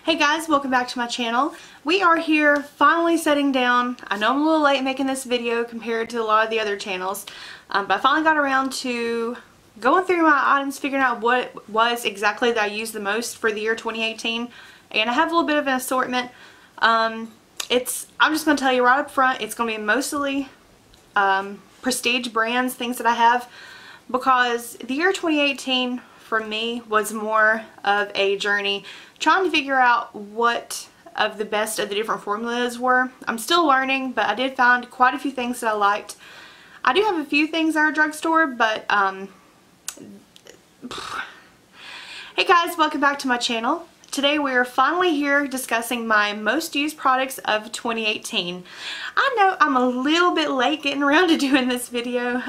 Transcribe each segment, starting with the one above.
Hey guys, welcome back to my channel. We are here finally setting down. I know I'm a little late making this video compared to a lot of the other channels, but I finally got around to going through my items, figuring out what was exactly that I used the most for the year 2018, and I have a little bit of an assortment. I'm just going to tell you right up front, it's going to be mostly prestige brands, things that I have, because the year 2018 for me was more of a journey trying to figure out what of the best of the different formulas were. I'm still learning, but I did find quite a few things that I liked. I do have a few things at our drugstore, but hey guys, welcome back to my channel. Today we are finally here discussing my most used products of 2018. I know I'm a little bit late getting around to doing this video,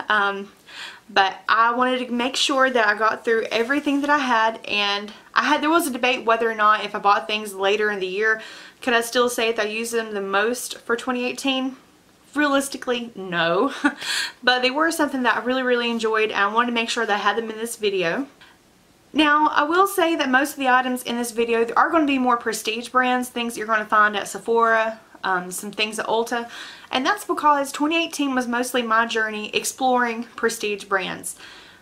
but I wanted to make sure that I got through everything that I had, and there was a debate whether or not if I bought things later in the year, could I still say that I used them the most for 2018? Realistically, no. But they were something that I really enjoyed, and I wanted to make sure that I had them in this video. Now, I will say that most of the items in this video are going to be more prestige brands, things that you're going to find at Sephora, some things at Ulta, and that's because 2018 was mostly my journey exploring prestige brands.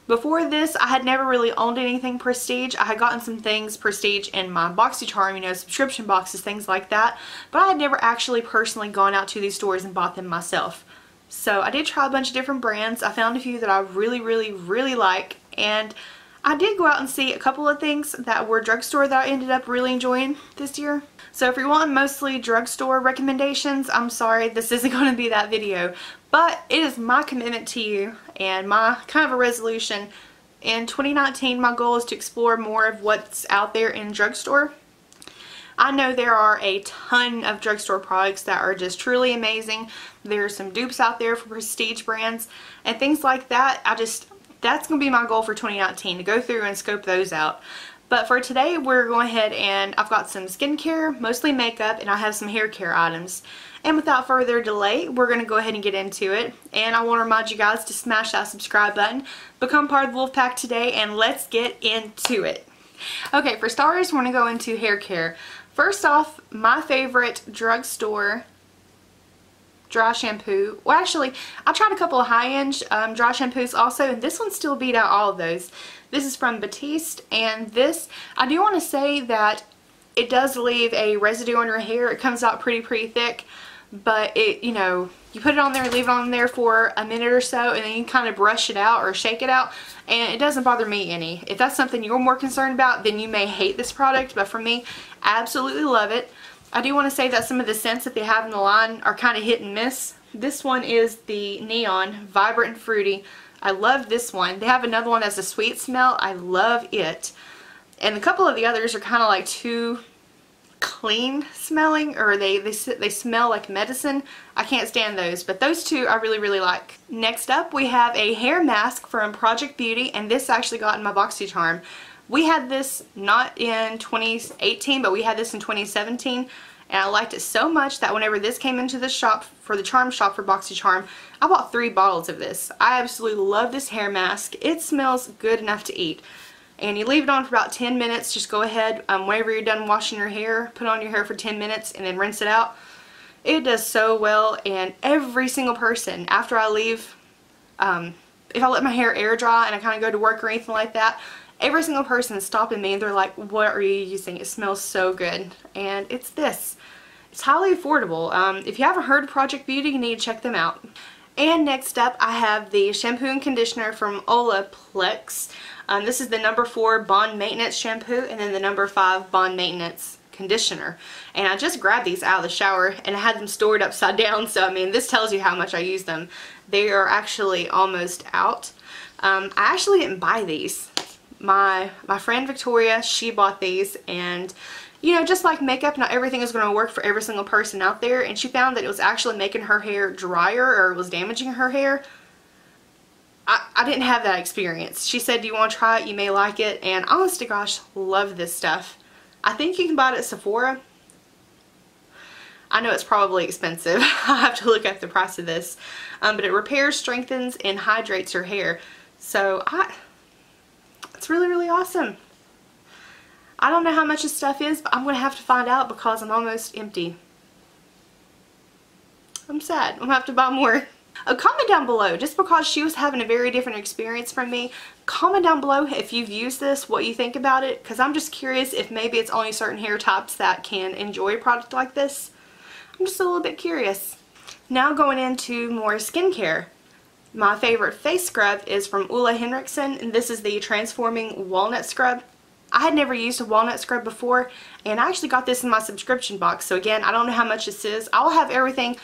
Before this, I had never really owned anything prestige. I had gotten some things prestige in my Boxycharm, you know, subscription boxes, things like that, but I had never actually personally gone out to these stores and bought them myself. So I did try a bunch of different brands. I found a few that I really like, and I did go out and see a couple of things that were drugstore that I ended up really enjoying this year. So if you're wanting mostly drugstore recommendations, I'm sorry, this isn't going to be that video. But it is my commitment to you and my kind of a resolution. In 2019, my goal is to explore more of what's out there in drugstore. I know there are a ton of drugstore products that are just truly amazing. There are some dupes out there for prestige brands and things like that. That's going to be my goal for 2019, to go through and scope those out. But for today, we're going ahead and I've got some skincare, mostly makeup, and I have some hair care items. And without further delay, we're going to go ahead and get into it. And I want to remind you guys to smash that subscribe button, become part of the Wolfpack today, and let's get into it. Okay, for starters, we're going to go into hair care. First off, my favorite drugstore dry shampoo. Well, actually, I tried a couple of high-end dry shampoos also, and this one still beat out all of those. This is from Batiste, and this, I do want to say that it does leave a residue on your hair. It comes out pretty thick, but it, you know, you put it on there, leave it on there for a minute or so, and then you kind of brush it out or shake it out, and it doesn't bother me any. If that's something you're more concerned about, then you may hate this product, but for me, absolutely love it. I do want to say that some of the scents that they have in the line are kind of hit and miss. This one is the Neon, Vibrant and Fruity. I love this one. They have another one that's a sweet smell. I love it. And a couple of the others are kind of like too clean smelling, or they smell like medicine. I can't stand those, but those two I really like. Next up, we have a hair mask from Project Beauty, and this actually got in my Boxycharm. We had this not in 2018, but we had this in 2017, and I liked it so much that whenever this came into the shop, for the charm shop for Boxycharm, I bought 3 bottles of this. I absolutely love this hair mask. It smells good enough to eat. And you leave it on for about 10 minutes. Just go ahead, whenever you're done washing your hair, put it on your hair for 10 minutes and then rinse it out. It does so well, and every single person, after I leave, if I let my hair air dry and I kind of go to work or anything like that, every single person is stopping me and they're like, what are you using? It smells so good. And it's this. It's highly affordable. If you haven't heard of Project Beauty, you need to check them out. And next up, I have the shampoo and conditioner from Olaplex. This is the number 4 Bond Maintenance Shampoo, and then the number 5 Bond Maintenance Conditioner. And I just grabbed these out of the shower, and I had them stored upside down, so I mean, this tells you how much I use them. They are actually almost out. I actually didn't buy these. My friend Victoria, she bought these, and you know, just like makeup, not everything is going to work for every single person out there, and she found that it was actually making her hair drier, or it was damaging her hair. I didn't have that experience. She said, do you want to try it? You may like it. And honest to gosh, love this stuff. I think you can buy it at Sephora. I know it's probably expensive. I'll have to look up the price of this. But it repairs, strengthens, and hydrates your hair. So it's really awesome. I don't know how much this stuff is, but I'm going to have to find out because I'm almost empty. I'm sad. I'm going to have to buy more. Comment down below, just because she was having a very different experience from me, comment down below if you've used this, what you think about it, because I'm just curious if maybe it's only certain hair types that can enjoy a product like this. I'm just a little bit curious. Now going into more skincare. My favorite face scrub is from Ole Henriksen, and this is the Transforming Walnut Scrub. I had never used a walnut scrub before, and I actually got this in my subscription box, so again, I don't know how much this is. I'll have everything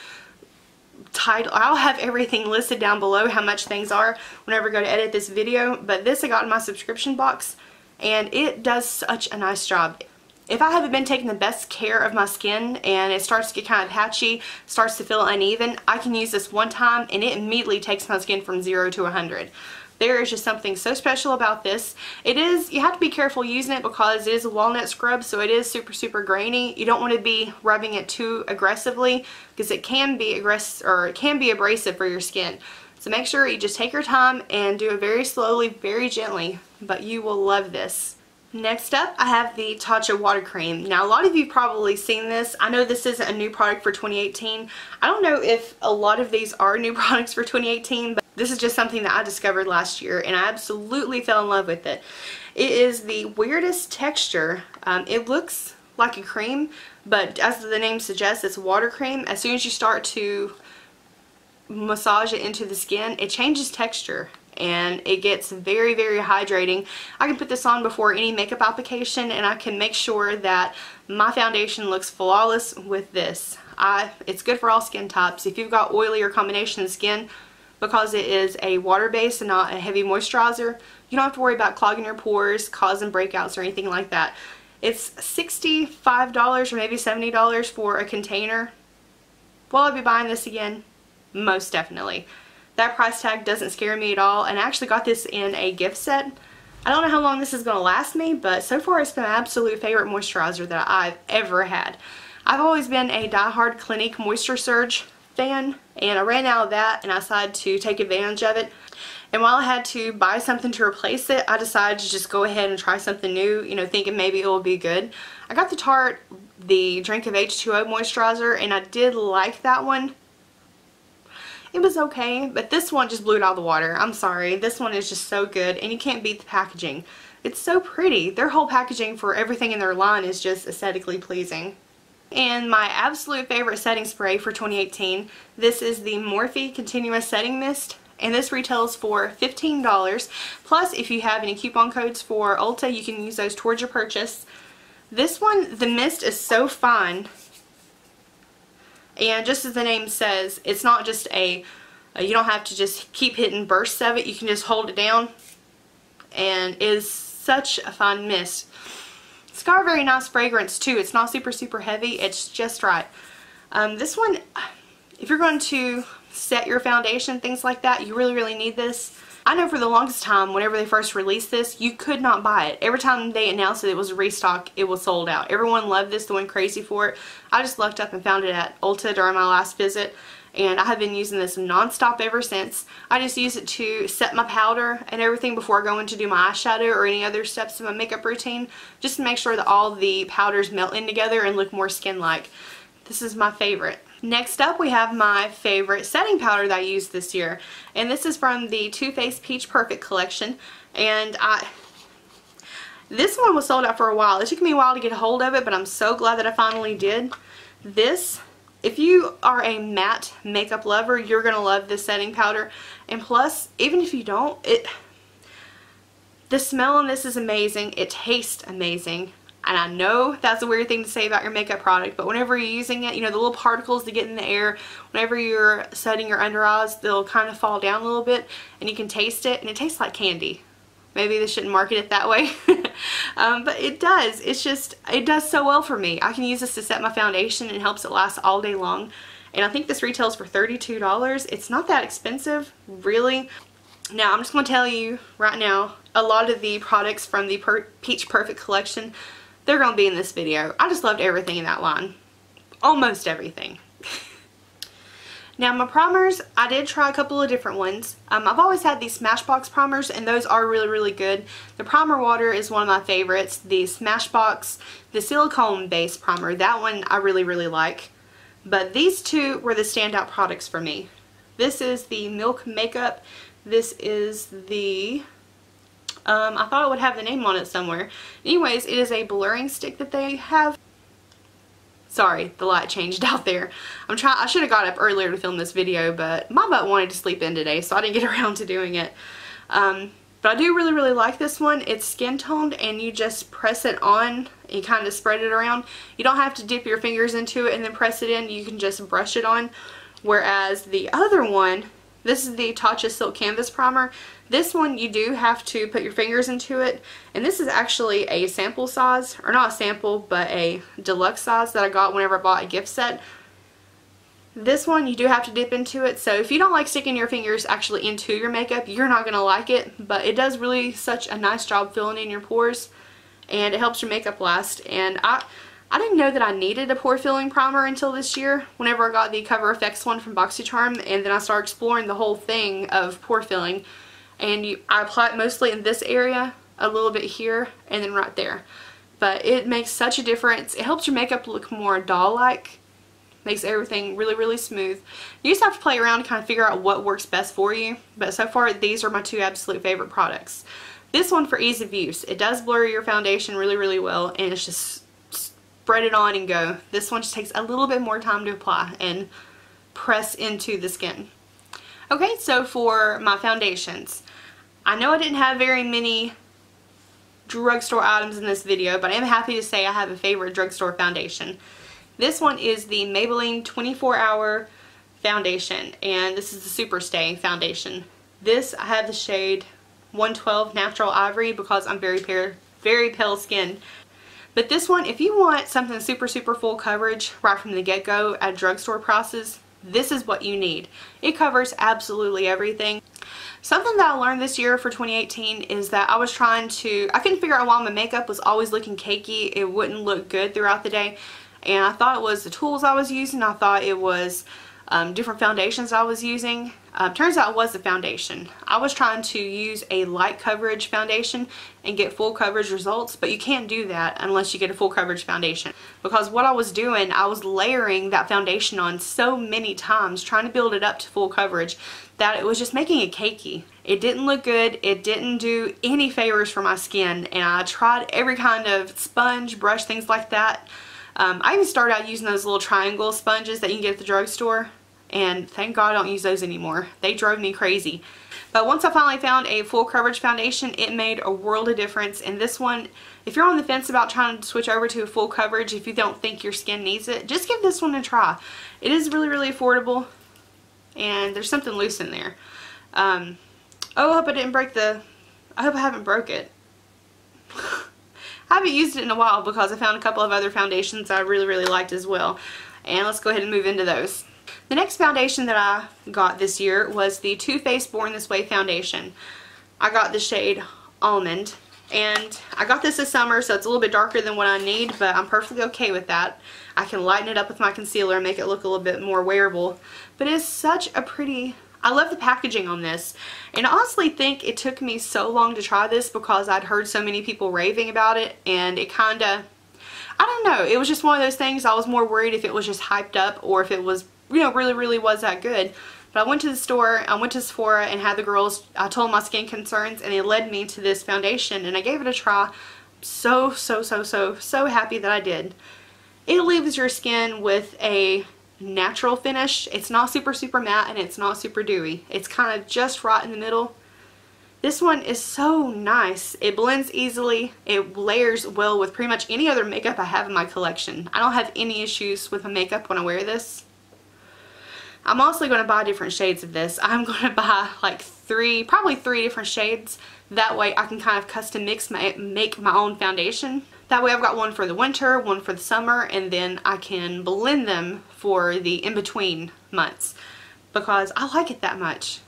listed down below, how much things are, whenever I go to edit this video, but this I got in my subscription box, and it does such a nice job. If I haven't been taking the best care of my skin and it starts to get kind of patchy, starts to feel uneven, I can use this one time and it immediately takes my skin from 0 to 100. There is just something so special about this. It is, you have to be careful using it because it is a walnut scrub, so it is super grainy. You don't want to be rubbing it too aggressively because it can be aggressive, or it can be abrasive for your skin. So make sure you just take your time and do it very slowly, very gently, but you will love this. Next up, I have the Tatcha Water Cream. Now, a lot of you have probably seen this. I know this isn't a new product for 2018. I don't know if a lot of these are new products for 2018, but this is just something that I discovered last year, and I absolutely fell in love with it. It is the weirdest texture. It looks like a cream, but as the name suggests, it's water cream. As soon as you start to massage it into the skin, it changes texture. And it gets very hydrating. I can put this on before any makeup application, and I can make sure that my foundation looks flawless with this. It's good for all skin types. If you've got oily or combination skin, because it is a water base and not a heavy moisturizer, you don't have to worry about clogging your pores, causing breakouts or anything like that. It's $65 or maybe $70 for a container. Will I be buying this again? Most definitely. That price tag doesn't scare me at all, and I actually got this in a gift set. I don't know how long this is going to last me, but so far it's been my absolute favorite moisturizer that I've ever had. I've always been a diehard Clinique Moisture Surge fan, and I ran out of that and I decided to take advantage of it. And while I had to buy something to replace it, I decided to just go ahead and try something new, you know, thinking maybe it will be good. I got the Tarte, the Drink of H2O moisturizer, and I did like that one. It was okay, but this one just blew it out of the water. I'm sorry. This one is just so good, and you can't beat the packaging. It's so pretty. Their whole packaging for everything in their line is just aesthetically pleasing. And my absolute favorite setting spray for 2018, this is the Morphe Continuous Setting Mist, and this retails for $15. Plus, if you have any coupon codes for Ulta, you can use those towards your purchase. This one, the mist is so fine. And just as the name says, it's not just you don't have to just keep hitting bursts of it. You can just hold it down, and it is such a fine mist. It's got a very nice fragrance too. It's not super heavy. It's just right. This one, if you're going to set your foundation, things like that, you really need this. I know for the longest time, whenever they first released this, you could not buy it. Every time they announced that it was a restock, it was sold out. Everyone loved this, they went crazy for it. I just lucked up and found it at Ulta during my last visit, and I have been using this non-stop ever since. I just use it to set my powder and everything before I go in to do my eyeshadow or any other steps in my makeup routine, just to make sure that all the powders melt in together and look more skin-like. This is my favorite. Next up, we have my favorite setting powder that I used this year, and this is from the Too Faced Peach Perfect collection, and this one was sold out for a while. It took me a while to get a hold of it, but I'm so glad that I finally did. This, if you are a matte makeup lover, you're going to love this setting powder, and plus, even if you don't, the smell on this is amazing. It tastes amazing. And I know that's a weird thing to say about your makeup product, but whenever you're using it, you know, the little particles that get in the air, whenever you're setting your under eyes, they'll kind of fall down a little bit, and you can taste it, and it tastes like candy. Maybe they shouldn't market it that way. But it does. It's just, it does so well for me. I can use this to set my foundation, and it helps it last all day long. And I think this retails for $32. It's not that expensive, really. Now, I'm just going to tell you right now, a lot of the products from the Peach Perfect collection, they're going to be in this video. I just loved everything in that line. Almost everything. Now my primers, I did try a couple of different ones. I've always had these Smashbox primers, and those are really, really good. The primer water is one of my favorites. The Smashbox, the silicone based primer, that one I really, really like. But these two were the standout products for me. This is the Milk Makeup. This is the, I thought it would have the name on it somewhere. Anyways, it is a blurring stick that they have. Sorry, the light changed out there. I should have got up earlier to film this video, but my butt wanted to sleep in today, so I didn't get around to doing it. But I do really, really like this one. It's skin toned, and you just press it on. You kind of spread it around. You don't have to dip your fingers into it and then press it in. You can just brush it on. Whereas the other one, this is the Tatcha Silk Canvas Primer. This one you do have to put your fingers into it, and this is actually a sample size, or not a sample, but a deluxe size that I got whenever I bought a gift set. This one you do have to dip into it, so if you don't like sticking your fingers actually into your makeup, you're not going to like it, but it does really such a nice job filling in your pores, and it helps your makeup last. And I didn't know that I needed a pore filling primer until this year, whenever I got the Cover FX one from Boxycharm, and then I started exploring the whole thing of pore filling. And I apply it mostly in this area, a little bit here, and then right there. But it makes such a difference. It helps your makeup look more doll-like. Makes everything really, really smooth. You just have to play around and kind of figure out what works best for you. But so far, these are my two absolute favorite products. This one for ease of use. It does blur your foundation really, really well, and it's just spread it on and go. This one just takes a little bit more time to apply and press into the skin. Okay, so for my foundations, I know I didn't have very many drugstore items in this video, but I am happy to say I have a favorite drugstore foundation. This one is the Maybelline 24-Hour Foundation, and this is the Super Stay Foundation. This, I have the shade 112 Natural Ivory because I'm very pale skin. But this one, if you want something super, super full coverage right from the get-go at drugstore prices, this is what you need. It covers absolutely everything. Something that I learned this year for 2018 is that I couldn't figure out why my makeup was always looking cakey. It wouldn't look good throughout the day. And I thought it was the tools I was using. I thought it was different foundations I was using. Turns out it was the foundation. I was trying to use a light coverage foundation and get full coverage results, but you can't do that unless you get a full coverage foundation. Because what I was doing, I was layering that foundation on so many times, trying to build it up to full coverage, that it was just making it cakey. It didn't look good. It didn't do any favors for my skin, and I tried every kind of sponge, brush, things like that. I even started out using those little triangle sponges that you can get at the drugstore, and thank God I don't use those anymore. They drove me crazy. But once I finally found a full coverage foundation, it made a world of difference. And this one, if you're on the fence about trying to switch over to a full coverage, if you don't think your skin needs it, just give this one a try. It is really, really affordable, and there's something loose in there. Oh, I hope I didn't break I hope I haven't broke it. I haven't used it in a while because I found a couple of other foundations I really, really liked as well. And let's go ahead and move into those. The next foundation that I got this year was the Too Faced Born This Way foundation. I got the shade Almond, and I got this summer, so it's a little bit darker than what I need, but I'm perfectly okay with that. I can lighten it up with my concealer and make it look a little bit more wearable. But it's such a pretty... I love the packaging on this, and I honestly think it took me so long to try this because I'd heard so many people raving about it, and it kinda, I don't know, it was just one of those things. I was more worried if it was just hyped up or if it was, you know, really was that good. But I went to the store, I went to Sephora and had the girls, I told them my skin concerns, and it led me to this foundation, and I gave it a try. So happy that I did. It leaves your skin with a natural finish. It's not super matte, and it's not super dewy. It's kind of just right in the middle. This one is so nice. It blends easily. It layers well with pretty much any other makeup I have in my collection. I don't have any issues with my makeup when I wear this. I'm also going to buy different shades of this. I'm going to buy like probably three different shades. That way I can kind of custom make my own foundation. That way I've got one for the winter, one for the summer, and then I can blend them for the in-between months because I like it that much.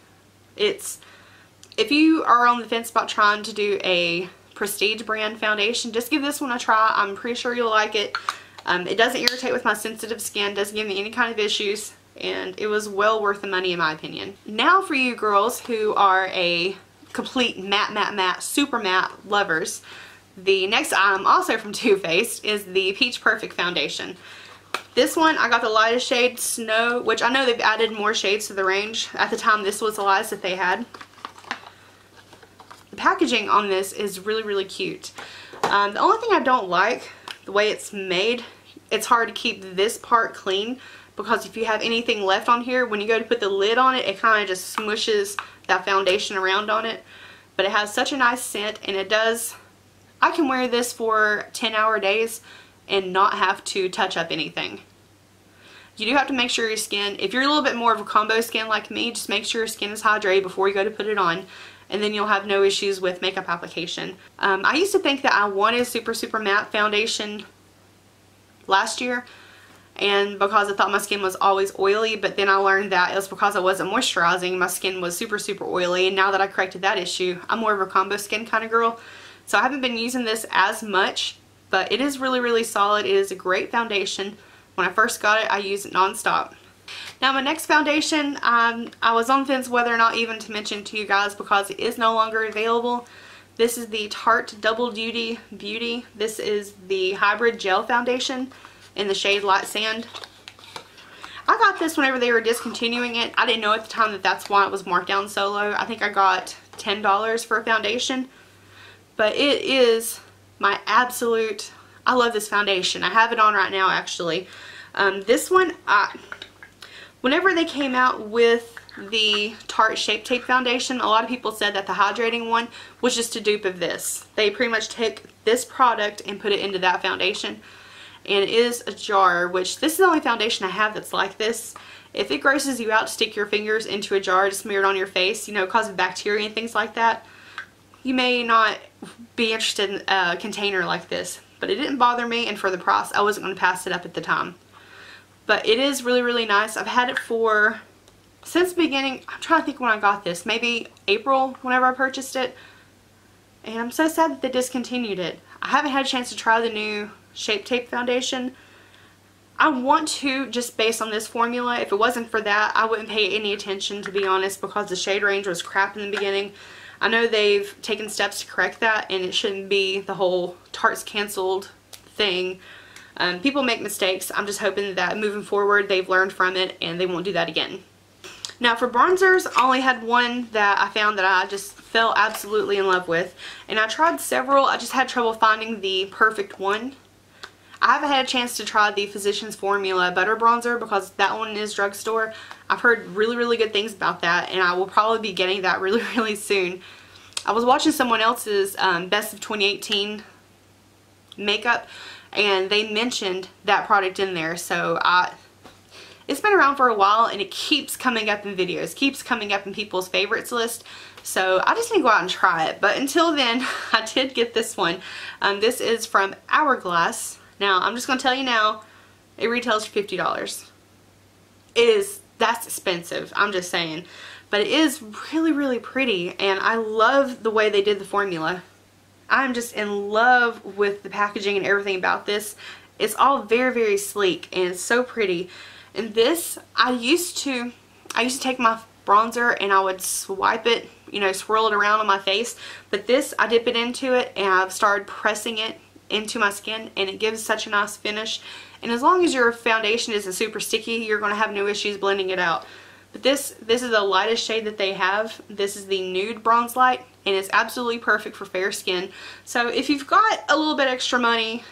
If you are on the fence about trying to do a prestige brand foundation, just give this one a try. I'm pretty sure you'll like it. It doesn't irritate with my sensitive skin, doesn't give me any kind of issues. and it was well worth the money in my opinion. Now for you girls who are a complete matte, super matte lovers, the next item also from Too Faced is the Peach Perfect Foundation. This one, I got the lightest shade, Snow, which I know they've added more shades to the range. At the time, this was the lightest that they had. The packaging on this is really, really cute. The only thing I don't like, the way it's made, it's hard to keep this part clean, because if you have anything left on here, when you go to put the lid on it, it kind of just smushes that foundation around on it. But it has such a nice scent, and it does, I can wear this for 10-hour days and not have to touch up anything. You do have to make sure your skin, if you're a little bit more of a combo skin like me, just make sure your skin is hydrated before you go to put it on, and then you'll have no issues with makeup application. I used to think that I wanted super matte foundation last year, and because I thought my skin was always oily, but then I learned that it was because I wasn't moisturizing, my skin was super oily, and now that I corrected that issue, I'm more of a combo skin kind of girl. So I haven't been using this as much, but it is really solid. It is a great foundation. When I first got it, I used it non-stop. Now my next foundation, I was on the fence whether or not even to mention to you guys because it is no longer available. This is the Tarte Double Duty Beauty. This is the Hybrid Gel Foundation in the shade Light Sand. I got this whenever they were discontinuing it. I didn't know at the time that that's why it was marked down so low. I think I got $10 for a foundation. But it is my absolute, I love this foundation. I have it on right now actually. This one, whenever they came out with the Tarte Shape Tape Foundation, a lot of people said that the hydrating one was just a dupe of this. They pretty much take this product and put it into that foundation. And it is a jar, which this is the only foundation I have that's like this. If it grosses you out to stick your fingers into a jar to smear it on your face, you know, causing bacteria and things like that, you may not be interested in a container like this. But it didn't bother me, and for the price, I wasn't going to pass it up at the time. But it is really nice. I've had it for, since the beginning, I'm trying to think when I got this, maybe April whenever I purchased it. And I'm so sad that they discontinued it. I haven't had a chance to try the new Shape Tape Foundation. I want to, just based on this formula. If it wasn't for that, I wouldn't pay any attention, to be honest, because the shade range was crap in the beginning. I know they've taken steps to correct that, and it shouldn't be the whole Tarte's canceled thing. People make mistakes. I'm just hoping that moving forward they've learned from it and they won't do that again. Now for bronzers, I only had one that I found that I just fell absolutely in love with. And I tried several. I just had trouble finding the perfect one. I haven't had a chance to try the Physicians Formula Butter Bronzer because that one is drugstore. I've heard really good things about that, and I will probably be getting that really soon. I was watching someone else's Best of 2018 makeup, and they mentioned that product in there, so it's been around for a while, and it keeps coming up in videos, keeps coming up in people's favorites list. So I just need to go out and try it. But until then, I did get this one. This is from Hourglass. Now, I'm just going to tell you now, it retails for $50. That's expensive, I'm just saying. But it is really pretty, and I love the way they did the formula. I'm just in love with the packaging and everything about this. It's all very sleek, and it's so pretty. And this, I used to take my bronzer and I would swipe it, you know, swirl it around on my face. But this, I dip it into it and I've started pressing it into my skin, and it gives such a nice finish. And as long as your foundation isn't super sticky, you're going to have no issues blending it out. But this is the lightest shade that they have. This is the Nude Bronze Light, and it's absolutely perfect for fair skin. So if you've got a little bit extra money,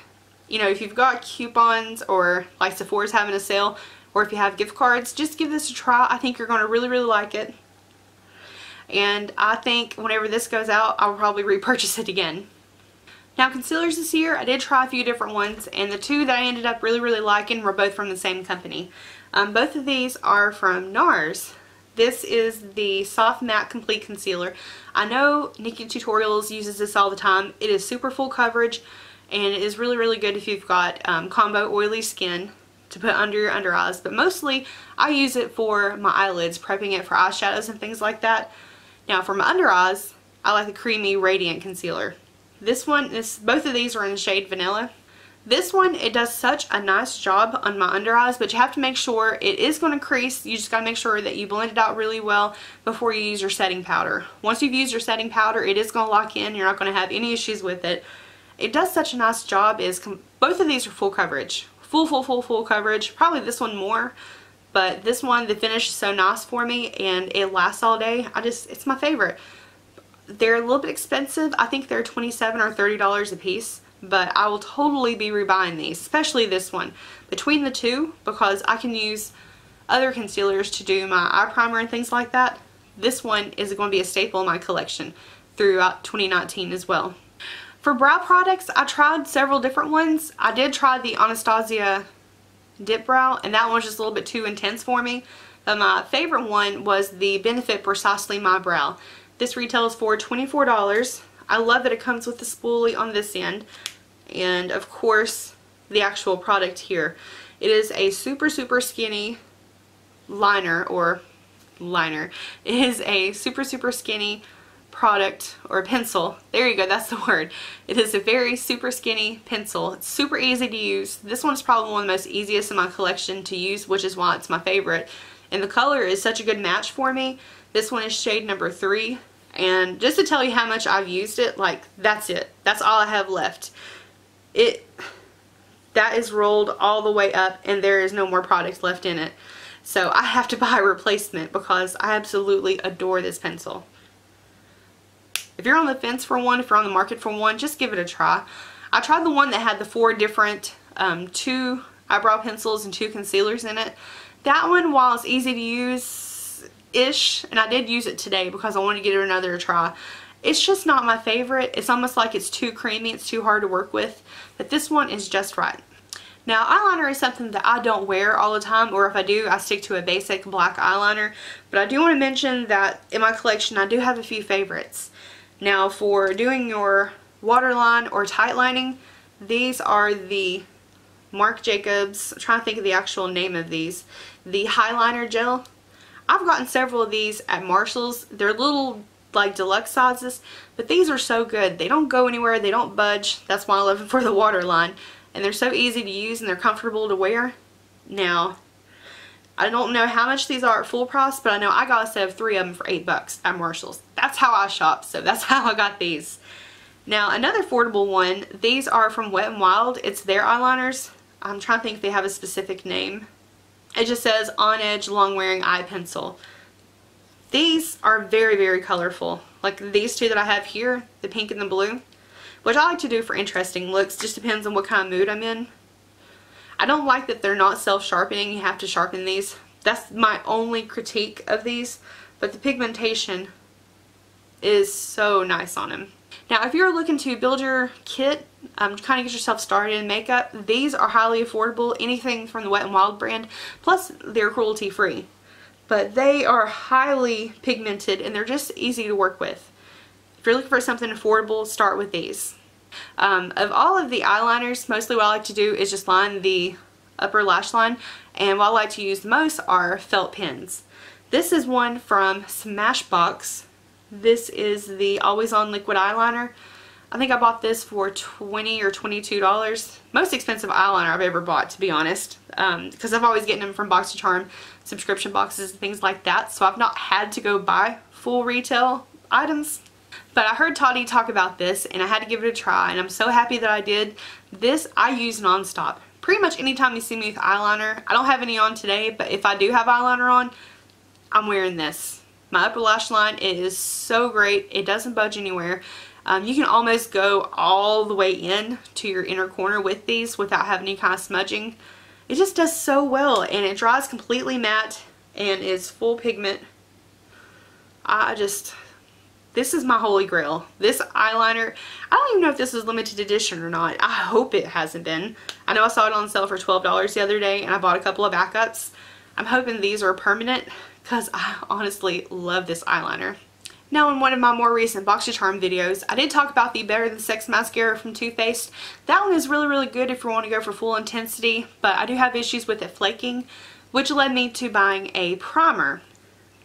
you know, if you've got coupons, or like Sephora's having a sale, or if you have gift cards, just give this a try. I think you're going to really like it. And I think whenever this goes out, I'll probably repurchase it again. Now concealers this year, I did try a few different ones, and the two that I ended up really liking were both from the same company. Both of these are from NARS. This is the Soft Matte Complete Concealer. I know Nikki Tutorials uses this all the time. It is super full coverage, and it is really good if you've got combo oily skin to put under your under eyes. But mostly, I use it for my eyelids, prepping it for eyeshadows and things like that. Now for my under eyes, I like the Creamy Radiant Concealer. Both of these are in the shade Vanilla. This one, it does such a nice job on my under eyes, but you have to make sure it is going to crease. You just got to make sure that you blend it out really well before you use your setting powder. Once you've used your setting powder, it is going to lock in. You're not going to have any issues with it. It does such a nice job. Both of these are full coverage. Full coverage. Probably this one more, but this one, the finish is so nice for me and it lasts all day. It's my favorite. They're a little bit expensive. I think they're $27 or $30 a piece. But I will totally be rebuying these, especially this one. Between the two, because I can use other concealers to do my eye primer and things like that, this one is going to be a staple in my collection throughout 2019 as well. For brow products, I tried several different ones. I did try the Anastasia Dip Brow, and that one was just a little bit too intense for me. But my favorite one was the Benefit Precisely My Brow. This retails for $24. I love that it comes with the spoolie on this end. And of course, the actual product here. It is a super skinny liner, or liner. It is a super skinny product, or pencil. There you go, that's the word. It is a very super skinny pencil. It's super easy to use. This one is probably one of the most easiest in my collection to use, which is why it's my favorite. And the color is such a good match for me. This one is shade number 3. And just to tell you how much I've used it, like, that's it. That's all I have left. That is rolled all the way up and there is no more product left in it. So I have to buy a replacement because I absolutely adore this pencil. If you're on the fence for one, if you're on the market for one, just give it a try. I tried the one that had the 4 different 2 eyebrow pencils and 2 concealers in it. That one, while it's easy to use-ish, and I did use it today because I wanted to give it another try, it's just not my favorite. It's almost like it's too creamy. It's too hard to work with. But this one is just right. Now, eyeliner is something that I don't wear all the time, or if I do, I stick to a basic black eyeliner. But I do want to mention that in my collection, I do have a few favorites. Now, for doing your waterline or tight lining, these are the Marc Jacobs, I'm trying to think of the actual name of these, the Highliner Gel. I've gotten several of these at Marshall's. They're little, like, deluxe sizes, but these are so good. They don't go anywhere, they don't budge. That's why I love them for the waterline. And they're so easy to use and they're comfortable to wear. Now, I don't know how much these are at full price, but I know I got a set of 3 of them for $8 at Marshall's. That's how I shop, so that's how I got these. Now, another affordable one, these are from Wet n Wild. It's their eyeliners. I'm trying to think if they have a specific name. It just says On Edge Long Wearing Eye Pencil. These are very colorful. Like these 2 that I have here, the pink and the blue, which I like to do for interesting looks. Just depends on what kind of mood I'm in. I don't like that they're not self-sharpening. You have to sharpen these. That's my only critique of these. But the pigmentation is so nice on them. Now, if you're looking to build your kit, kind of get yourself started in makeup, these are highly affordable. Anything from the Wet n Wild brand. Plus, they're cruelty-free. But they are highly pigmented and they're just easy to work with. If you're looking for something affordable, start with these. Of all of the eyeliners, mostly what I like to do is just line the upper lash line. And what I like to use the most are felt pens. This is one from Smashbox. This is the Always On Liquid Eyeliner. I think I bought this for $20 or $22. Most expensive eyeliner I've ever bought, to be honest. Because I've always gotten them from Boxycharm subscription boxes and things like that. So I've not had to go buy full retail items. But I heard Toddy talk about this and I had to give it a try. And I'm so happy that I did. This I use nonstop. Pretty much anytime you see me with eyeliner. I don't have any on today, but if I do have eyeliner on, I'm wearing this. My upper lash line, it is so great. It doesn't budge anywhere. You can almost go all the way in to your inner corner with these without having any kind of smudging. It just does so well and it dries completely matte and is full pigment. This is my holy grail. This eyeliner, I don't even know if this is limited edition or not. I hope it hasn't been. I know I saw it on sale for $12 the other day and I bought a couple of backups. I'm hoping these are permanent because I honestly love this eyeliner. Now, in one of my more recent Boxycharm videos, I did talk about the Better Than Sex mascara from Too Faced. That one is really good if you want to go for full intensity, but I do have issues with it flaking, which led me to buying a primer.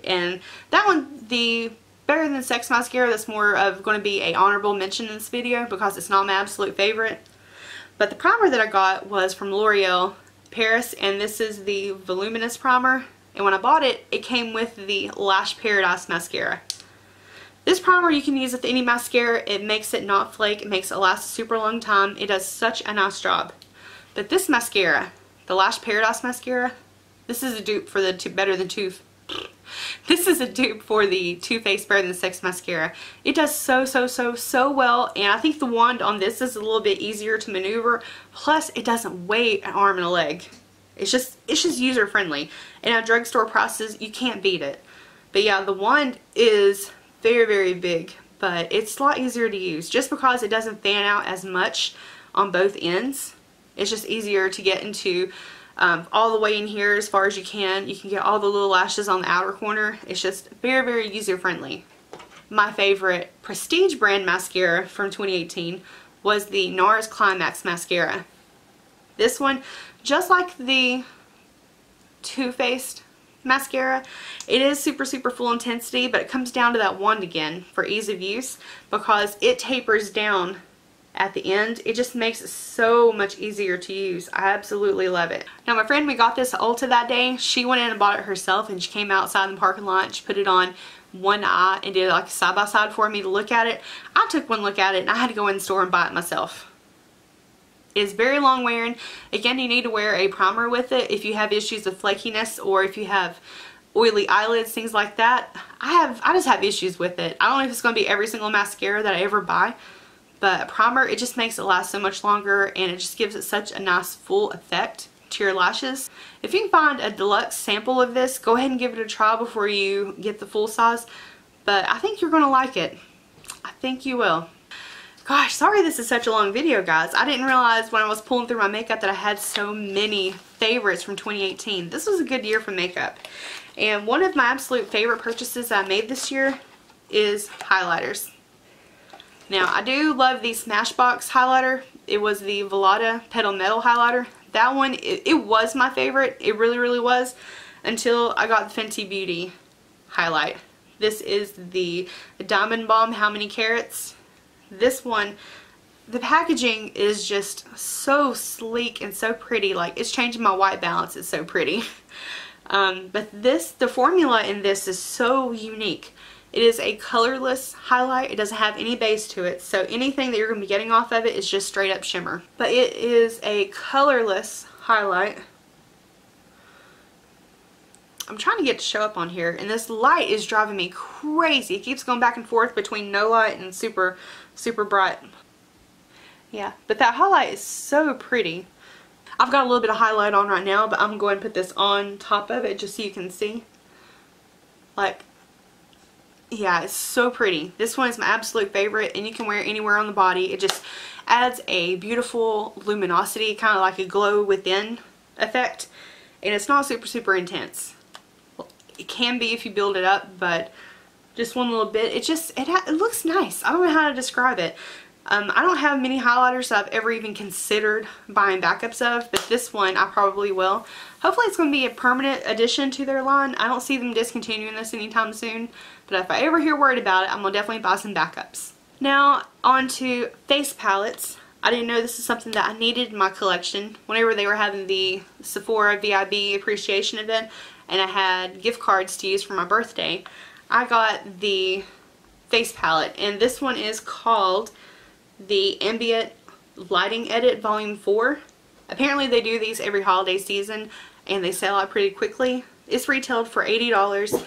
And that one, the Better Than Sex mascara, that's more of going to be a honorable mention in this video because it's not my absolute favorite. But the primer that I got was from L'Oreal Paris, and this is the Voluminous Primer. And when I bought it, it came with the Lash Paradise Mascara. This primer you can use with any mascara. It makes it not flake. It makes it last a super long time. It does such a nice job. But this mascara, the Lash Paradise Mascara, this is a dupe for the This is a dupe for the Too Faced Better Than Sex Mascara. It does so well, and I think the wand on this is a little bit easier to maneuver. Plus, it doesn't weigh an arm and a leg. It's just user friendly, and at drugstore prices, you can't beat it. But yeah, the wand is very big, but it's a lot easier to use just because it doesn't fan out as much on both ends. It's just easier to get into all the way in here as far as you can. You can get all the little lashes on the outer corner. It's just very user friendly. My favorite prestige brand mascara from 2018 was the NARS Climax Mascara. This one, just like the Too Faced mascara, it is super full intensity, but it comes down to that wand again for ease of use because it tapers down at the end. It just makes it so much easier to use. I absolutely love it. Now my friend, we got this at Ulta that day. She went in and bought it herself, and she came outside in the parking lot and she put it on one eye and did like a side by side for me to look at it. I took one look at it and I had to go in the store and buy it myself. It is very long wearing. Again, you need to wear a primer with it if you have issues with flakiness or if you have oily eyelids, things like that. I just have issues with it. I don't know if it's going to be every single mascara that I ever buy, but a primer, it just makes it last so much longer, and it just gives it such a nice full effect to your lashes. If you can find a deluxe sample of this, go ahead and give it a try before you get the full size, but I think you're going to like it. I think you will. Gosh, sorry this is such a long video, guys. I didn't realize when I was pulling through my makeup that I had so many favorites from 2018. This was a good year for makeup. And one of my absolute favorite purchases I made this year is highlighters. Now, I do love the Smashbox highlighter. It was the Velada Petal Metal highlighter. That one, it was my favorite. It really was, until I got the Fenty Beauty highlight. This is the Diamond Bomb How Many Carats. This one, the packaging is just so sleek and so pretty. Like, it's changing my white balance. It's so pretty. But the formula in this is so unique. It is a colorless highlight. It doesn't have any base to it, so anything that you're going to be getting off of it is just straight up shimmer. But it is a colorless highlight. I'm trying to get it to show up on here, and this light is driving me crazy. It keeps going back and forth between no light and super bright. Yeah, but that highlight is so pretty. I've got a little bit of highlight on right now, but I'm going to put this on top of it just so you can see. Like, yeah, it's so pretty. This one is my absolute favorite, and you can wear it anywhere on the body. It just adds a beautiful luminosity, kind of like a glow within effect, and it's not super intense. It can be if you build it up, but just one little bit. It looks nice. I don't know how to describe it. I don't have many highlighters that I've ever even considered buying backups of, but this one I probably will. Hopefully it's going to be a permanent addition to their line. I don't see them discontinuing this anytime soon, but if I ever hear word about it, I'm going to definitely buy some backups. Now, on to face palettes. I didn't know this is something that I needed in my collection. Whenever they were having the Sephora VIB appreciation event and I had gift cards to use for my birthday, I got the face palette, and this one is called the Ambient Lighting Edit Volume 4. Apparently they do these every holiday season and they sell out pretty quickly. It's retailed for $80.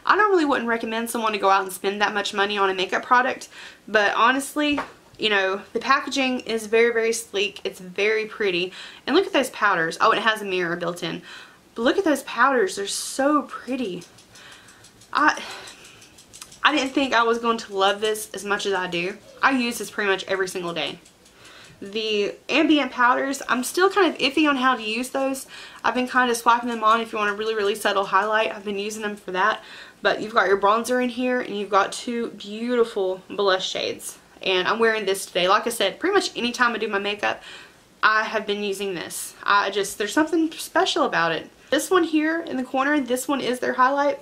I normally wouldn't recommend someone to go out and spend that much money on a makeup product, but honestly, you know, the packaging is very sleek. It's very pretty. And look at those powders. Oh, it has a mirror built in. But look at those powders. They're so pretty. I didn't think I was going to love this as much as I do. I use this pretty much every single day. The ambient powders, I'm still kind of iffy on how to use those. I've been kind of swiping them on if you want a really subtle highlight. I've been using them for that. But you've got your bronzer in here, and you've got two beautiful blush shades. And I'm wearing this today. Like I said, pretty much any time I do my makeup, I have been using this. There's something special about it. This one here in the corner, this one is their highlight.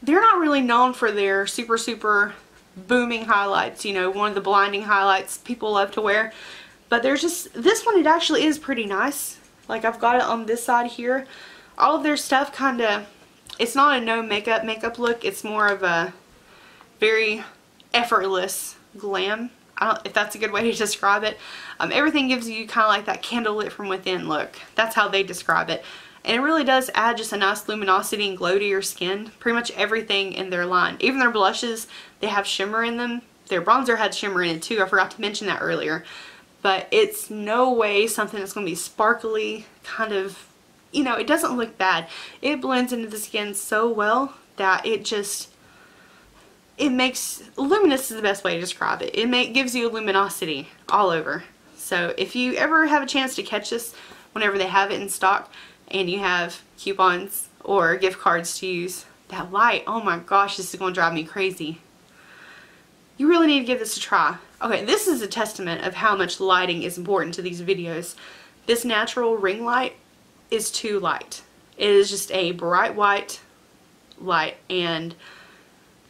They're not really known for their super booming highlights, you know, one of the blinding highlights people love to wear. But there's just, this one, it actually is pretty nice. Like, I've got it on this side here. All of their stuff kind of, it's not a no makeup look. It's more of a very effortless glam. I don't, if that's a good way to describe it. Everything gives you kind of like that candlelit from within look. That's how they describe it. And it really does add just a nice luminosity and glow to your skin. Pretty much everything in their line. Even their blushes, they have shimmer in them. Their bronzer had shimmer in it too. I forgot to mention that earlier. But it's no way something that's going to be sparkly, kind of, you know, it doesn't look bad. It blends into the skin so well that it just, it makes, luminous is the best way to describe it. It gives you luminosity all over. So if you ever have a chance to catch this whenever they have it in stock and you have coupons or gift cards to use, that light, oh my gosh, this is going to drive me crazy. You really need to give this a try. Okay, this is a testament of how much lighting is important to these videos. This natural ring light is too light. It is just a bright white light, and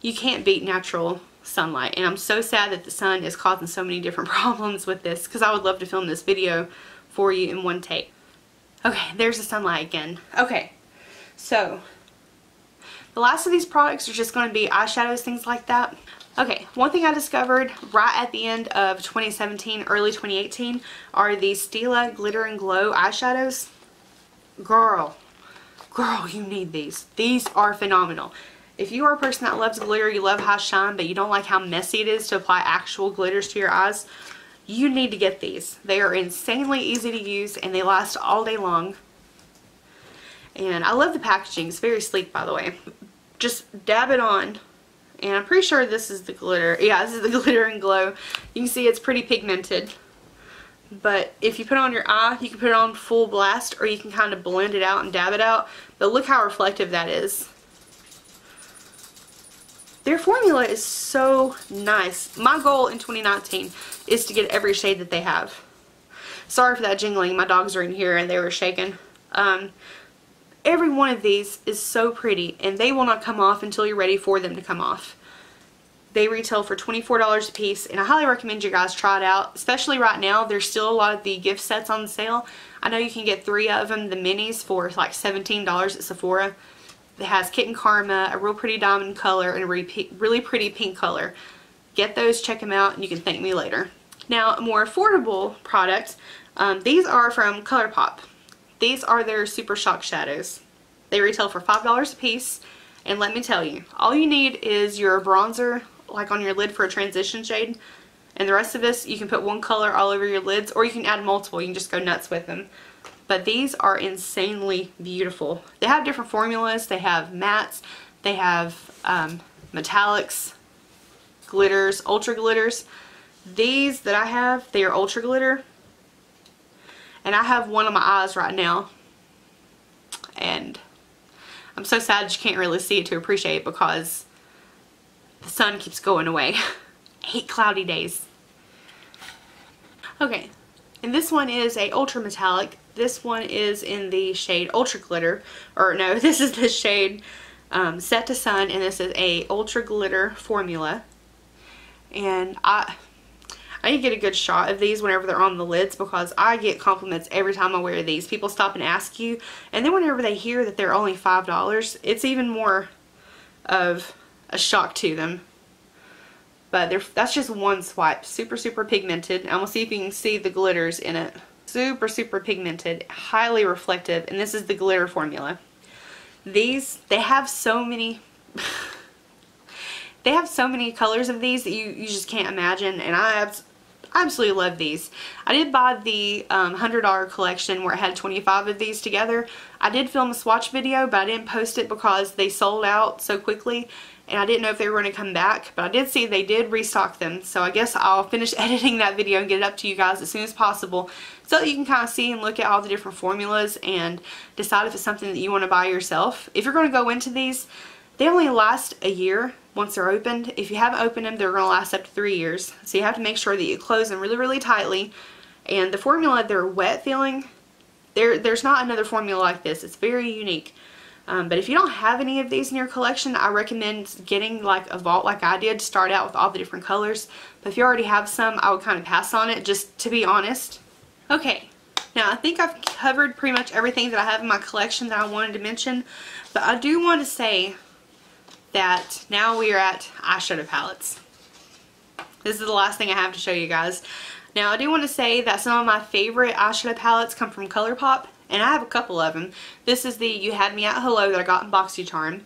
you can't beat natural sunlight. And I'm so sad that the sun is causing so many different problems with this, because I would love to film this video for you in one take. Okay, there's the sunlight again. Okay, so the last of these products are just going to be eyeshadows, things like that. Okay, one thing I discovered right at the end of 2017, early 2018, are these Stila Glitter and Glow eyeshadows. Girl, you need these. These are phenomenal. If you are a person that loves glitter, you love high shine, but you don't like how messy it is to apply actual glitters to your eyes, you need to get these. They are insanely easy to use, and they last all day long. And I love the packaging. It's very sleek, by the way. Just dab it on. And I'm pretty sure this is the glitter. Yeah, this is the Glitter and Glow. You can see it's pretty pigmented. But if you put it on your eye, you can put it on full blast, or you can kind of blend it out and dab it out. But look how reflective that is. Their formula is so nice. My goal in 2019 is to get every shade that they have. Sorry for that jingling. My dogs are in here and they were shaking. Every one of these is so pretty, and they will not come off until you're ready for them to come off. They retail for $24 a piece, and I highly recommend you guys try it out, especially right now. There's still a lot of the gift sets on sale. I know you can get 3 of them, the minis, for like $17 at Sephora. It has Kitten Karma, a real pretty diamond color, and a really pretty pink color. Get those, check them out, and you can thank me later. Now, a more affordable product, these are from ColourPop. These are their Super Shock Shadows. They retail for $5 a piece, and let me tell you, all you need is your bronzer, like on your lid for a transition shade, and the rest of this, you can put one color all over your lids, or you can add multiple. You can just go nuts with them. But these are insanely beautiful. They have different formulas. They have mattes, they have metallics, glitters, ultra glitters. These that I have, they are ultra glitter. And I have one on my eyes right now. And I'm so sad that you can't really see it to appreciate it because the sun keeps going away. I hate cloudy days. Okay, and this one is a ultra metallic. This one is in the shade Ultra Glitter. Or no, this is the shade Set to Sun, and this is a Ultra Glitter formula. And I need to get a good shot of these whenever they're on the lids, because I get compliments every time I wear these. People stop and ask you, and then whenever they hear that they're only $5, it's even more of a shock to them. But that's just one swipe. Super, super pigmented. I'm going to see if you can see the glitters in it. Super, super pigmented, highly reflective, and this is the glitter formula. These, they have so many... They have so many colors of these that you just can't imagine, and I absolutely love these. I did buy the $100 collection where it had 25 of these together. I did film a swatch video, but I didn't post it because they sold out so quickly, and I didn't know if they were going to come back, but I did see they did restock them, so I guess I'll finish editing that video and get it up to you guys as soon as possible so that you can kind of see and look at all the different formulas and decide if it's something that you want to buy yourself. If you're going to go into these, they only last a year once they're opened. If you haven't opened them, they're going to last up to 3 years. So you have to make sure that you close them really, really tightly. And the formula, they're wet feeling. There's not another formula like this. It's very unique. But if you don't have any of these in your collection, I recommend getting like a vault like I did. Start out with all the different colors. But if you already have some, I would kind of pass on it, just to be honest. Okay, now I think I've covered pretty much everything that I have in my collection that I wanted to mention. But I do want to say that now we are at eyeshadow palettes. This is the last thing I have to show you guys. Now I do want to say that some of my favorite eyeshadow palettes come from ColourPop. And I have a couple of them. This is the You Had Me at Hello that I got in Boxycharm.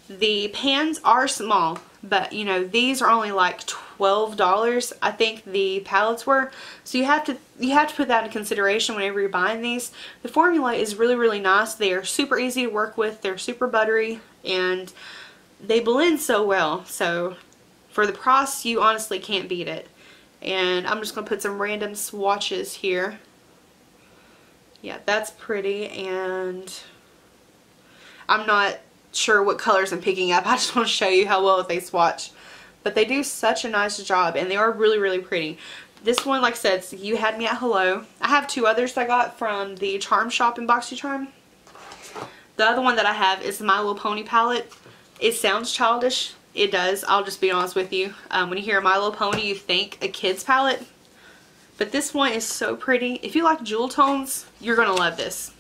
The pans are small, but you know, these are only like $12, I think the palettes were. So you have to put that in consideration whenever you're buying these. The formula is really, really nice. They are super easy to work with. They're super buttery and they blend so well. So for the price, you honestly can't beat it. And I'm just going to put some random swatches here. Yeah, that's pretty, and I'm not sure what colors I'm picking up. I just want to show you how well they swatch. But they do such a nice job, and they are really, really pretty. This one, like I said, You Had Me at Hello. I have two others that I got from the Charm Shop in Boxycharm. The other one that I have is the My Little Pony palette. It sounds childish. It does. I'll just be honest with you. When you hear My Little Pony, you think a kid's palette. But this one is so pretty. If you like jewel tones, you're going to love this.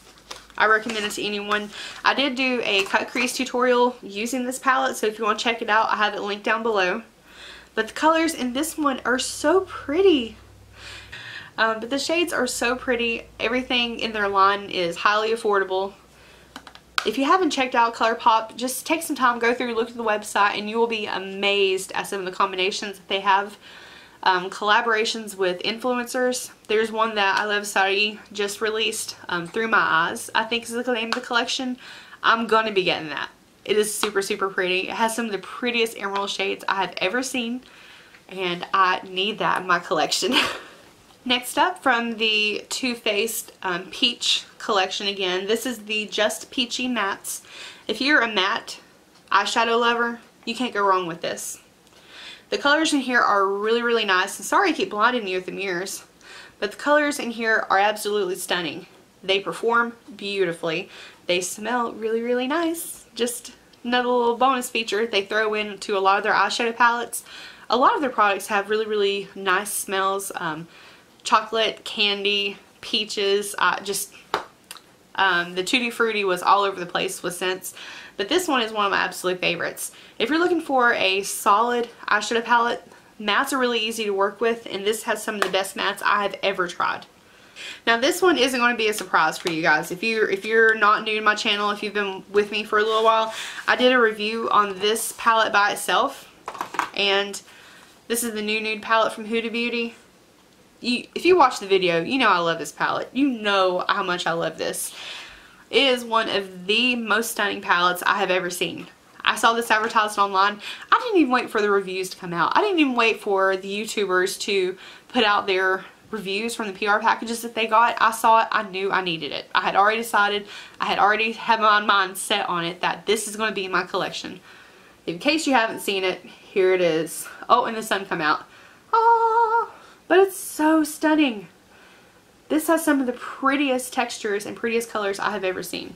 I recommend it to anyone. I did do a cut crease tutorial using this palette, so if you want to check it out, I have it linked down below. But the colors in this one are so pretty. But the shades are so pretty. Everything in their line is highly affordable. If you haven't checked out ColourPop, just take some time, go through, look at the website, and you will be amazed at some of the combinations that they have. Collaborations with influencers. There's one that I Love Saudi just released, Through My Eyes, I think is the name of the collection. I'm going to be getting that. It is super, super pretty. It has some of the prettiest emerald shades I have ever seen, and I need that in my collection. Next up, from the Too Faced Peach collection again, this is the Just Peachy Mattes. If you're a matte eyeshadow lover, you can't go wrong with this. The colors in here are really, really nice. And sorry I keep blinding you with the mirrors, but the colors in here are absolutely stunning. They perform beautifully. They smell really, really nice. Just another little bonus feature they throw into a lot of their eyeshadow palettes. A lot of their products have really, really nice smells. Chocolate, candy, peaches, the Tutti Frutti was all over the place with scents. But this one is one of my absolute favorites. If you're looking for a solid eyeshadow palette, mattes are really easy to work with, and this has some of the best mattes I have ever tried. Now this one isn't going to be a surprise for you guys. If you're not new to my channel, if you've been with me for a little while, I did a review on this palette by itself, and this is the new Nude palette from Huda Beauty. If you watch the video, you know I love this palette. You know how much I love this. It is one of the most stunning palettes I have ever seen. I saw this advertised online. I didn't even wait for the reviews to come out. I didn't even wait for the YouTubers to put out their reviews from the PR packages that they got. I saw it. I knew I needed it. I had already decided. I had already had my mind set on it that this is going to be in my collection. In case you haven't seen it, here it is. Oh, and the sun come out. Oh, but it's so stunning. This has some of the prettiest textures and prettiest colors I have ever seen.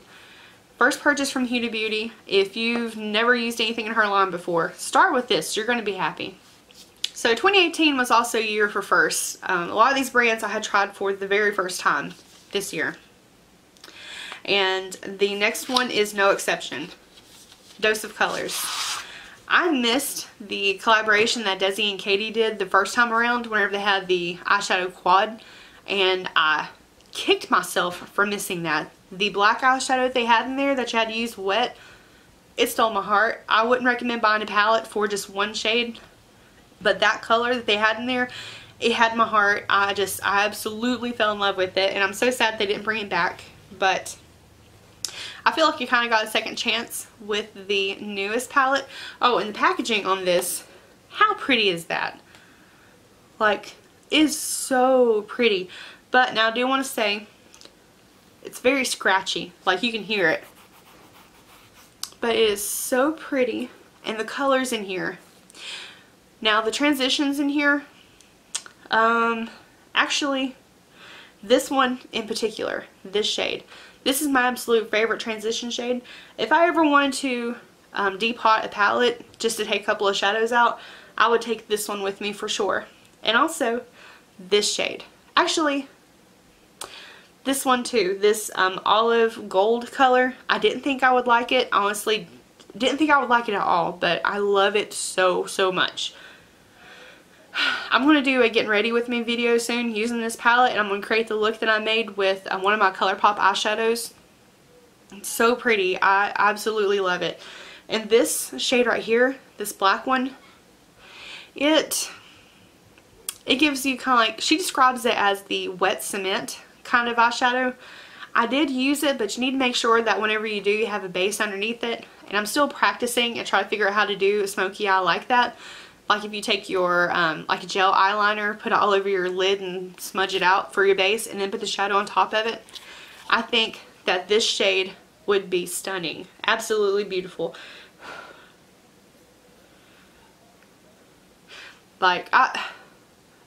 First purchase from Huda Beauty. If you've never used anything in her line before, start with this. You're going to be happy. So 2018 was also a year for firsts. A lot of these brands I had tried for the very first time this year. And the next one is no exception. Dose of Colors. I missed the collaboration that Desi and Katie did the first time around whenever they had the eyeshadow quad. And I kicked myself for missing that. The black eyeshadow they had in there that you had to use wet, it stole my heart. I wouldn't recommend buying a palette for just one shade, but that color that they had in there, it had my heart. I absolutely fell in love with it, and I'm so sad they didn't bring it back. But I feel like you kind of got a second chance with the newest palette. Oh, and the packaging on this, how pretty is that? Like, it is so pretty. But now I do want to say, it's very scratchy, like you can hear it. But it is so pretty, and the colors in here. Now the transitions in here, actually, This one in particular, this shade. This is my absolute favorite transition shade. If I ever wanted to depot a palette just to take a couple of shadows out, I would take this one with me for sure. And also this shade. Actually, this one too, this olive gold color. I didn't think I would like it. Honestly, didn't think I would like it at all, but I love it so much. I'm going to do a getting ready with me video soon using this palette, and I'm going to create the look that I made with one of my ColourPop eyeshadows. It's so pretty. I absolutely love it. And this shade right here, this black one, it gives you kind of like, she describes it as the wet cement kind of eyeshadow. I did use it, but you need to make sure that whenever you do, you have a base underneath it. And I'm still practicing and trying to figure out how to do a smoky eye like that. Like if you take your like a gel eyeliner, put it all over your lid and smudge it out for your base, and then put the shadow on top of it. I think that this shade would be stunning. Absolutely beautiful. Like,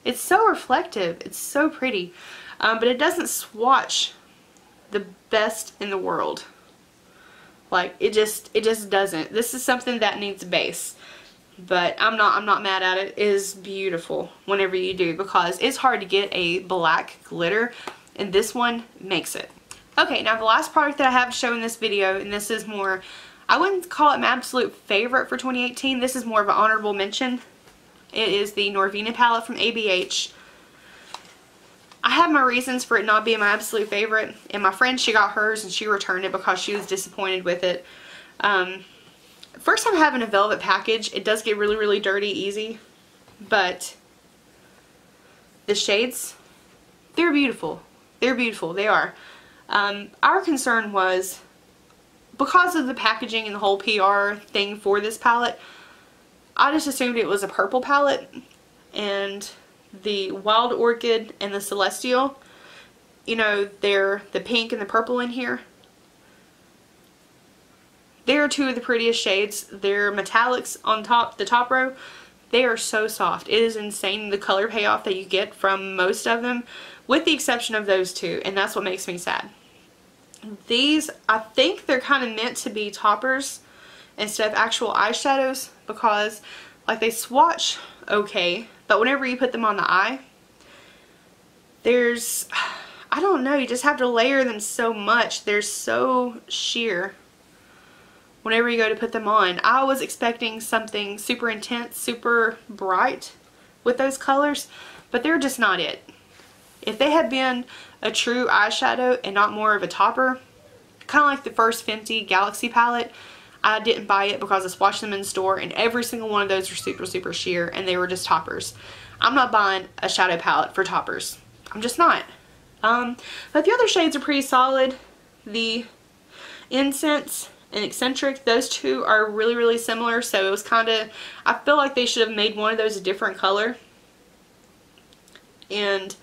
it's so reflective. It's so pretty. But it doesn't swatch the best in the world. Like, it just doesn't. This is something that needs a base. But I'm not mad at it. It is beautiful whenever you do, because it's hard to get a black glitter, and this one makes it. Okay, now the last product that I have to show in this video, and this is more, I wouldn't call it my absolute favorite for 2018. This is more of an honorable mention. It is the Norvina palette from ABH. I have my reasons for it not being my absolute favorite, and my friend, she got hers and she returned it because she was disappointed with it. First time having a velvet package, it does get really dirty easy, but the shades, they're beautiful. They're beautiful. They are. Our concern was, because of the packaging and the whole PR thing for this palette, I just assumed it was a purple palette, and the Wild Orchid and the Celestial, you know, they're the pink and the purple in here. They are two of the prettiest shades. They're metallics on top, the top row. They are so soft. It is insane the color payoff that you get from most of them, with the exception of those two, and that's what makes me sad. These, I think they're kind of meant to be toppers instead of actual eyeshadows, because like they swatch okay, but whenever you put them on the eye, there's, I don't know, you just have to layer them so much. They're so sheer whenever you go to put them on. I was expecting something super intense, super bright with those colors, but they're just not it. If they had been a true eyeshadow and not more of a topper, kind of like the first Fenty Galaxy palette, I didn't buy it because I swatched them in store, and every single one of those were super sheer, and they were just toppers. I'm not buying a shadow palette for toppers. I'm just not. But the other shades are pretty solid. The Incense and Eccentric, those two are really similar, so it was kind of, I feel like they should have made one of those a different color. And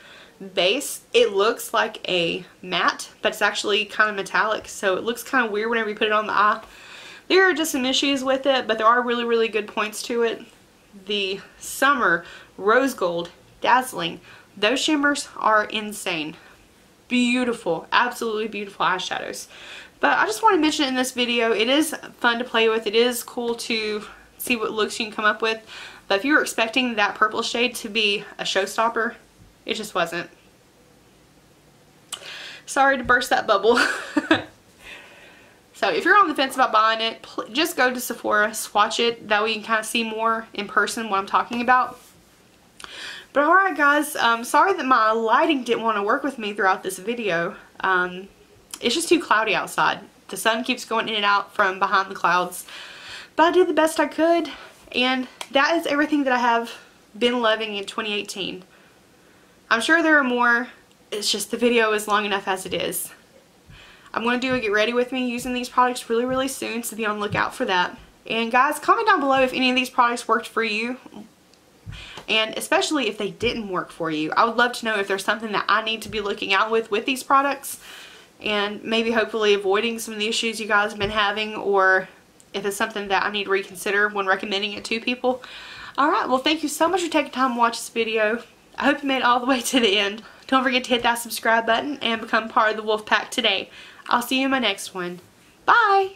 base, it looks like a matte, but it's actually kind of metallic, so it looks kind of weird whenever you put it on the eye. There are just some issues with it, but there are really good points to it. The Summer, Rose Gold, Dazzling, those shimmers are insane. Beautiful, absolutely beautiful eyeshadows. But I just want to mention it in this video. It is fun to play with. It is cool to see what looks you can come up with. But if you were expecting that purple shade to be a showstopper, it just wasn't. Sorry to burst that bubble. So if you're on the fence about buying it, just go to Sephora, swatch it. That way you can kind of see more in person what I'm talking about. But alright guys, sorry that my lighting didn't want to work with me throughout this video. It's just too cloudy outside. The sun keeps going in and out from behind the clouds. But I did the best I could, and that is everything that I have been loving in 2018. I'm sure there are more, it's just the video is long enough as it is. I'm going to do a get ready with me using these products really soon, so be on the lookout for that. And guys, comment down below if any of these products worked for you, and especially if they didn't work for you. I would love to know if there's something that I need to be looking out with these products, and maybe hopefully avoiding some of the issues you guys have been having, or if it's something that I need to reconsider when recommending it to people. Alright, well thank you so much for taking time to watch this video. I hope you made it all the way to the end. Don't forget to hit that subscribe button and become part of the wolf pack today. I'll see you in my next one. Bye!